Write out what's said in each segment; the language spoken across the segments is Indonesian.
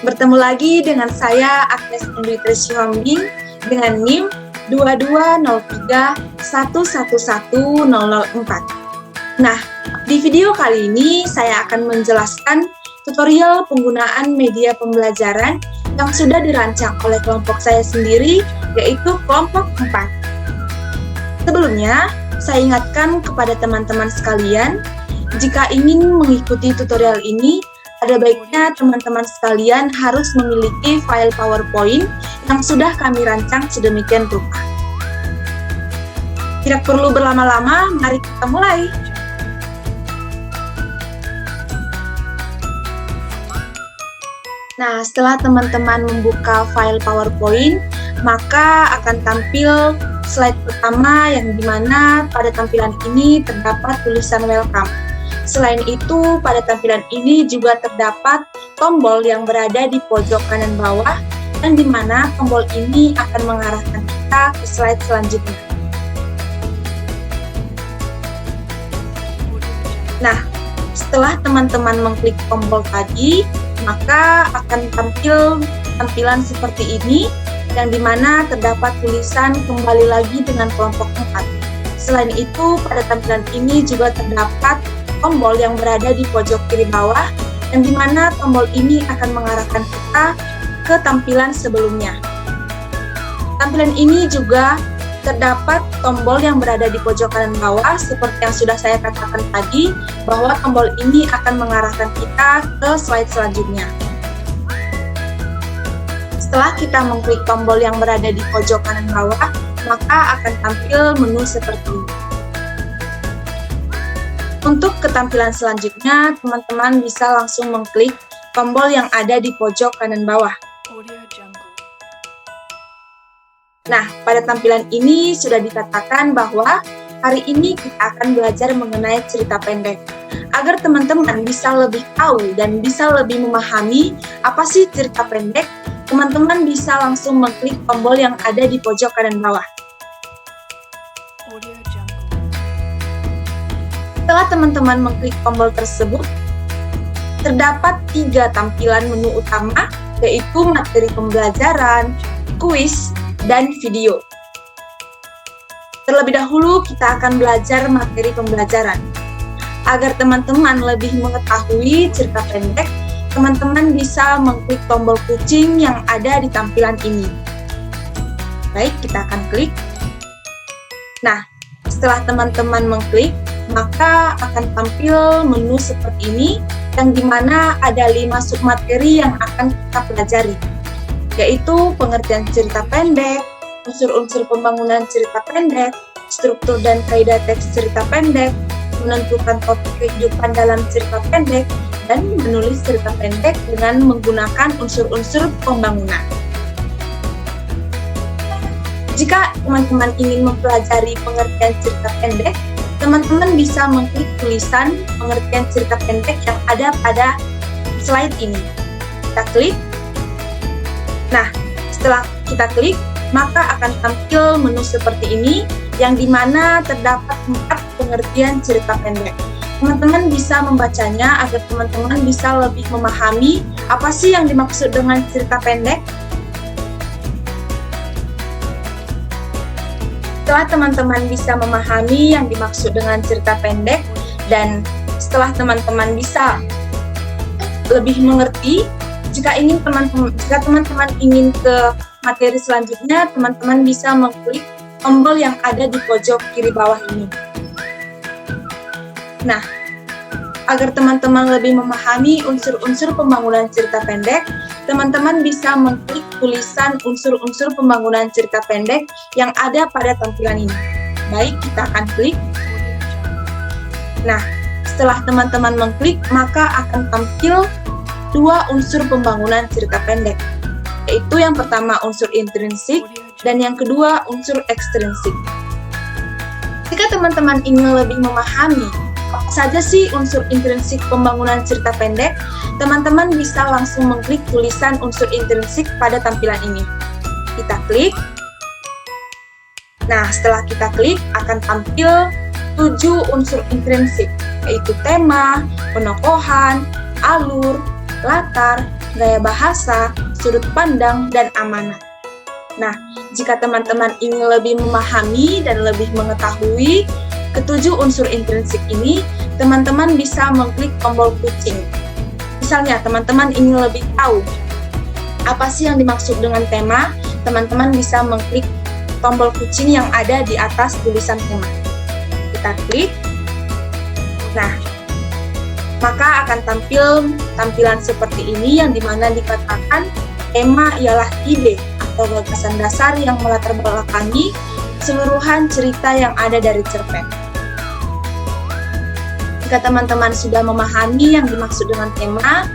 Bertemu lagi dengan saya Agnes Indri Sihombing dengan NIM 2203111004. Nah, di video kali ini saya akan menjelaskan tutorial penggunaan media pembelajaran yang sudah dirancang oleh kelompok saya sendiri, yaitu kelompok 4. Sebelumnya, saya ingatkan kepada teman-teman sekalian, jika ingin mengikuti tutorial ini, ada baiknya teman-teman sekalian harus memiliki file PowerPoint yang sudah kami rancang sedemikian rupa. Tidak perlu berlama-lama, mari kita mulai. Nah, setelah teman-teman membuka file PowerPoint, maka akan tampil slide pertama yang dimana pada tampilan ini terdapat tulisan welcome. Selain itu, pada tampilan ini juga terdapat tombol yang berada di pojok kanan bawah, dan di mana tombol ini akan mengarahkan kita ke slide selanjutnya. Nah, setelah teman-teman mengklik tombol tadi, maka akan tampil tampilan seperti ini, yang di mana terdapat tulisan kembali lagi dengan kelompok 4. Selain itu, pada tampilan ini juga terdapat tombol yang berada di pojok kiri bawah, yang dimana tombol ini akan mengarahkan kita ke tampilan sebelumnya. Tampilan ini juga terdapat tombol yang berada di pojok kanan bawah, seperti yang sudah saya katakan tadi, bahwa tombol ini akan mengarahkan kita ke slide selanjutnya. Setelah kita mengklik tombol yang berada di pojok kanan bawah, maka akan tampil menu seperti ini. Untuk ketampilan selanjutnya, teman-teman bisa langsung mengklik tombol yang ada di pojok kanan bawah. Nah, pada tampilan ini sudah dikatakan bahwa hari ini kita akan belajar mengenai cerita pendek. Agar teman-teman bisa lebih tahu dan bisa lebih memahami apa sih cerita pendek, teman-teman bisa langsung mengklik tombol yang ada di pojok kanan bawah. Setelah teman-teman mengklik tombol tersebut, terdapat 3 tampilan menu utama, yaitu materi pembelajaran, kuis, dan video. Terlebih dahulu kita akan belajar materi pembelajaran. Agar teman-teman lebih mengetahui cerita pendek, teman-teman bisa mengklik tombol kucing yang ada di tampilan ini. Baik, kita akan klik. Nah, setelah teman-teman mengklik, maka akan tampil menu seperti ini, yang dimana ada 5 submateri yang akan kita pelajari, yaitu pengertian cerita pendek, unsur-unsur pembangunan cerita pendek, struktur dan kaidah teks cerita pendek, menentukan topik kehidupan dalam cerita pendek, dan menulis cerita pendek dengan menggunakan unsur-unsur pembangunan. Jika teman-teman ingin mempelajari pengertian cerita pendek, teman-teman bisa mengklik tulisan pengertian cerita pendek yang ada pada slide ini. Kita klik. Nah, setelah kita klik, maka akan tampil menu seperti ini, yang dimana terdapat 4 pengertian cerita pendek. Teman-teman bisa membacanya agar teman-teman bisa lebih memahami apa sih yang dimaksud dengan cerita pendek. Setelah teman-teman bisa memahami yang dimaksud dengan cerita pendek, dan setelah teman-teman bisa lebih mengerti, jika teman-teman ingin ke materi selanjutnya, teman-teman bisa mengklik tombol yang ada di pojok kiri bawah ini. Nah, agar teman-teman lebih memahami unsur-unsur pembangunan cerita pendek, teman-teman bisa mengklik tulisan unsur-unsur pembangunan cerita pendek yang ada pada tampilan ini. Baik, kita akan klik. Nah, setelah teman-teman mengklik, maka akan tampil 2 unsur pembangunan cerita pendek, yaitu yang pertama unsur intrinsik dan yang kedua unsur ekstrinsik. Jika teman-teman ingin lebih memahami apa saja sih unsur intrinsik pembangunan cerita pendek, teman-teman bisa langsung mengklik tulisan unsur intrinsik pada tampilan ini. Kita klik. Nah, setelah kita klik, akan tampil 7 unsur intrinsik, yaitu tema, penokohan, alur, latar, gaya bahasa, sudut pandang, dan amanat. Nah, jika teman-teman ingin lebih memahami dan lebih mengetahui ketujuh unsur intrinsik ini, teman-teman bisa mengklik tombol kucing. Misalnya, teman-teman ingin lebih tahu apa sih yang dimaksud dengan tema, teman-teman bisa mengklik tombol kucing yang ada di atas tulisan tema. Kita klik. Nah, maka akan tampil tampilan seperti ini yang dimana dikatakan tema ialah ide atau gagasan dasar yang melatar belakangi keseluruhan cerita yang ada dari cerpen. Jika teman-teman sudah memahami yang dimaksud dengan tema,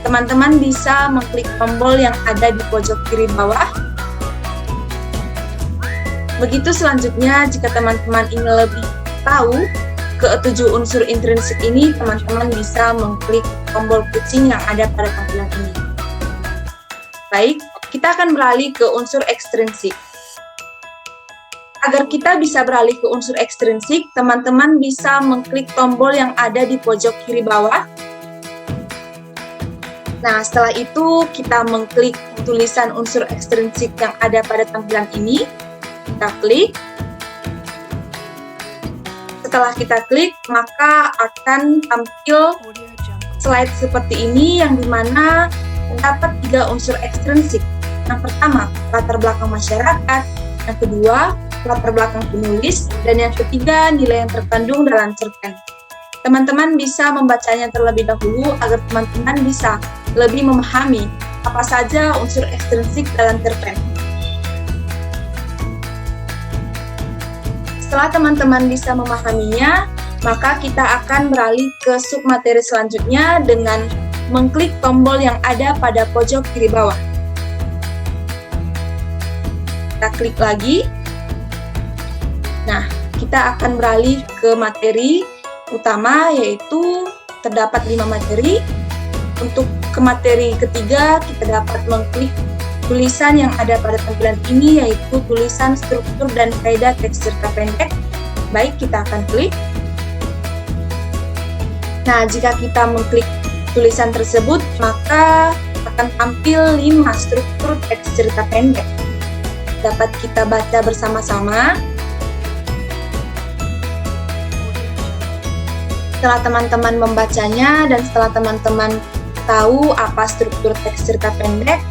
teman-teman bisa mengklik tombol yang ada di pojok kiri bawah. Begitu selanjutnya, jika teman-teman ingin lebih tahu ketujuh unsur intrinsik ini, teman-teman bisa mengklik tombol kucing yang ada pada tampilan ini. Baik, kita akan beralih ke unsur ekstrinsik. Agar kita bisa beralih ke unsur ekstrinsik, teman-teman bisa mengklik tombol yang ada di pojok kiri bawah. Nah, setelah itu kita mengklik tulisan unsur ekstrinsik yang ada pada tampilan ini. Kita klik. Setelah kita klik, maka akan tampil slide seperti ini yang dimana terdapat 3 unsur ekstrinsik. Yang pertama, latar belakang masyarakat. Yang kedua, latar belakang penulis. Dan yang ketiga, nilai yang terkandung dalam cerpen. Teman-teman bisa membacanya terlebih dahulu agar teman-teman bisa lebih memahami apa saja unsur ekstrinsik dalam cerpen. Setelah teman-teman bisa memahaminya, maka kita akan beralih ke submateri selanjutnya dengan mengklik tombol yang ada pada pojok kiri bawah. Kita klik lagi. Nah, kita akan beralih ke materi utama, yaitu terdapat 5 materi. Untuk ke materi ketiga, kita dapat mengklik tulisan yang ada pada tampilan ini, yaitu tulisan struktur dan kaidah teks cerita pendek. Baik, kita akan klik. Nah, jika kita mengklik tulisan tersebut, maka akan tampil 5 struktur teks cerita pendek. Dapat kita baca bersama-sama. Setelah teman-teman membacanya dan setelah teman-teman tahu apa struktur teks cerita pendek,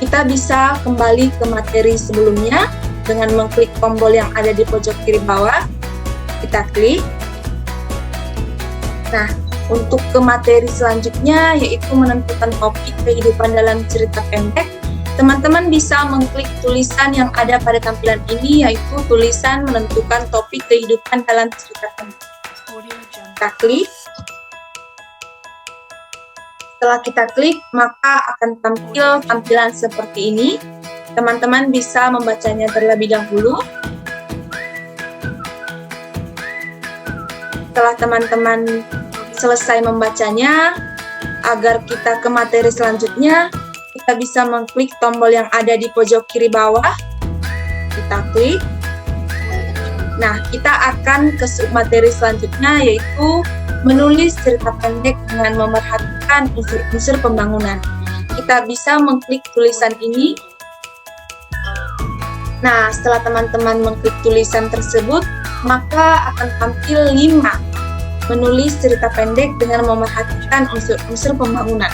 kita bisa kembali ke materi sebelumnya dengan mengklik tombol yang ada di pojok kiri bawah. Kita klik. Nah, untuk ke materi selanjutnya, yaitu menentukan topik kehidupan dalam cerita pendek, teman-teman bisa mengklik tulisan yang ada pada tampilan ini, yaitu tulisan menentukan topik kehidupan dalam cerita pendek. Kita klik. Setelah kita klik, maka akan tampil tampilan seperti ini. Teman-teman bisa membacanya terlebih dahulu. Setelah teman-teman selesai membacanya, agar kita ke materi selanjutnya, kita bisa mengklik tombol yang ada di pojok kiri bawah. Kita klik. Nah, kita akan ke submateri selanjutnya, yaitu menulis cerita pendek dengan memerhatikan unsur-unsur pembangunan. Kita bisa mengklik tulisan ini. Nah, setelah teman-teman mengklik tulisan tersebut, maka akan tampil 5 menulis cerita pendek dengan memerhatikan unsur-unsur pembangunan.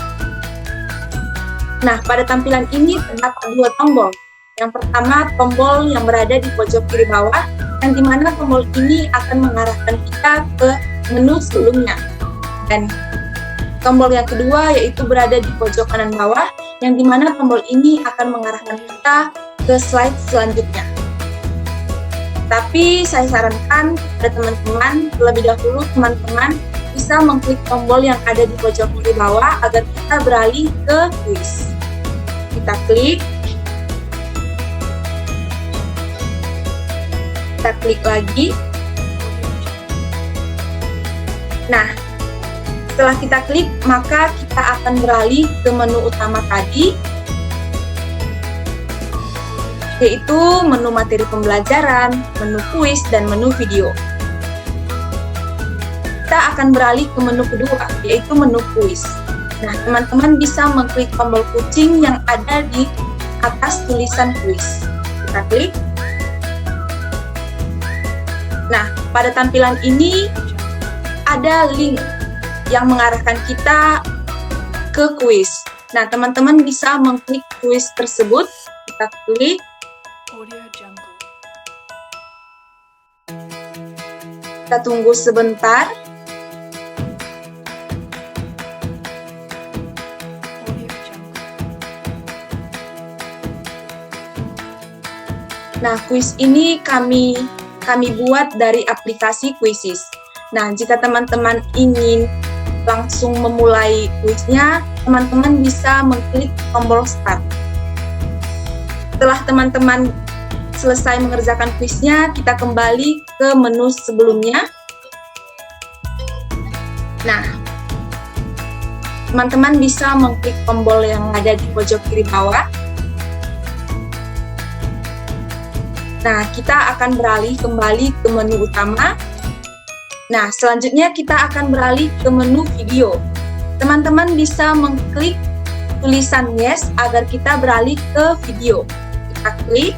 Nah, pada tampilan ini terdapat 2 tombol. Yang pertama, tombol yang berada di pojok kiri bawah, yang dimana tombol ini akan mengarahkan kita ke menu sebelumnya. Dan tombol yang kedua yaitu berada di pojok kanan bawah, yang dimana tombol ini akan mengarahkan kita ke slide selanjutnya. Tapi saya sarankan pada teman-teman, terlebih dahulu teman-teman bisa mengklik tombol yang ada di pojok kiri bawah agar kita beralih ke kuis. Kita klik. Kita klik lagi. Nah, setelah kita klik, maka kita akan beralih ke menu utama tadi, yaitu menu materi pembelajaran, menu kuis, dan menu video. Kita akan beralih ke menu kedua, yaitu menu kuis. Nah, teman-teman bisa mengklik tombol kucing yang ada di atas tulisan kuis. Kita klik. Nah, pada tampilan ini ada link yang mengarahkan kita ke kuis. Nah, teman-teman bisa mengklik kuis tersebut. Kita klik. Kita tunggu sebentar. Nah, kuis ini kami buat dari aplikasi Quizizz. Nah, jika teman-teman ingin langsung memulai kuisnya, teman-teman bisa mengklik tombol start. Setelah teman-teman selesai mengerjakan kuisnya, kita kembali ke menu sebelumnya. Nah, teman-teman bisa mengklik tombol yang ada di pojok kiri bawah. Nah, kita akan beralih kembali ke menu utama. Nah, selanjutnya kita akan beralih ke menu video. Teman-teman bisa mengklik tulisan yes agar kita beralih ke video. Kita klik.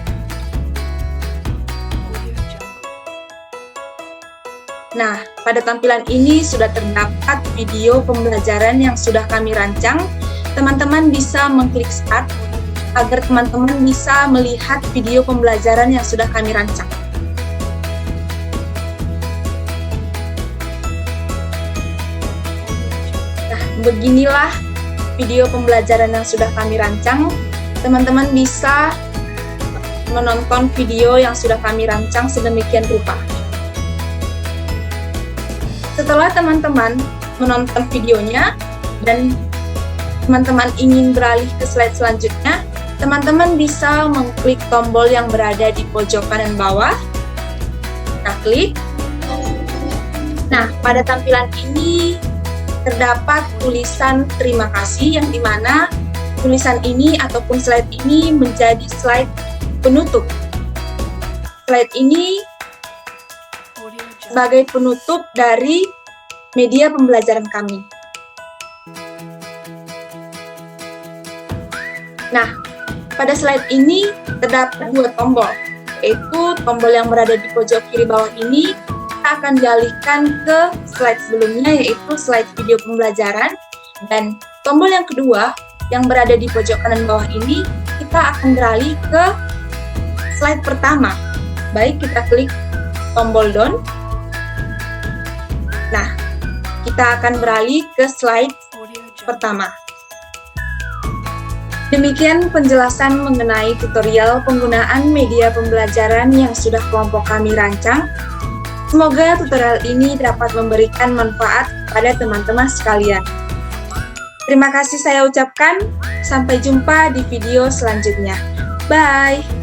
Nah, pada tampilan ini sudah terdapat video pembelajaran yang sudah kami rancang. Teman-teman bisa mengklik start agar teman-teman bisa melihat video pembelajaran yang sudah kami rancang. Nah, beginilah video pembelajaran yang sudah kami rancang. Teman-teman bisa menonton video yang sudah kami rancang sedemikian rupa. Setelah teman-teman menonton videonya dan teman-teman ingin beralih ke slide selanjutnya, teman-teman bisa mengklik tombol yang berada di pojok kanan bawah. Kita klik. Nah, pada tampilan ini terdapat tulisan terima kasih, yang dimana tulisan ini ataupun slide ini menjadi slide penutup. Slide ini sebagai penutup dari media pembelajaran kami. Nah, pada slide ini terdapat dua tombol, yaitu tombol yang berada di pojok kiri bawah ini kita akan dialihkan ke slide sebelumnya, yaitu slide video pembelajaran, dan tombol yang kedua yang berada di pojok kanan bawah ini kita akan beralih ke slide pertama. Baik, kita klik tombol down. Nah, kita akan beralih ke slide pertama. Demikian penjelasan mengenai tutorial penggunaan media pembelajaran yang sudah kelompok kami rancang. Semoga tutorial ini dapat memberikan manfaat pada teman-teman sekalian. Terima kasih saya ucapkan, sampai jumpa di video selanjutnya. Bye!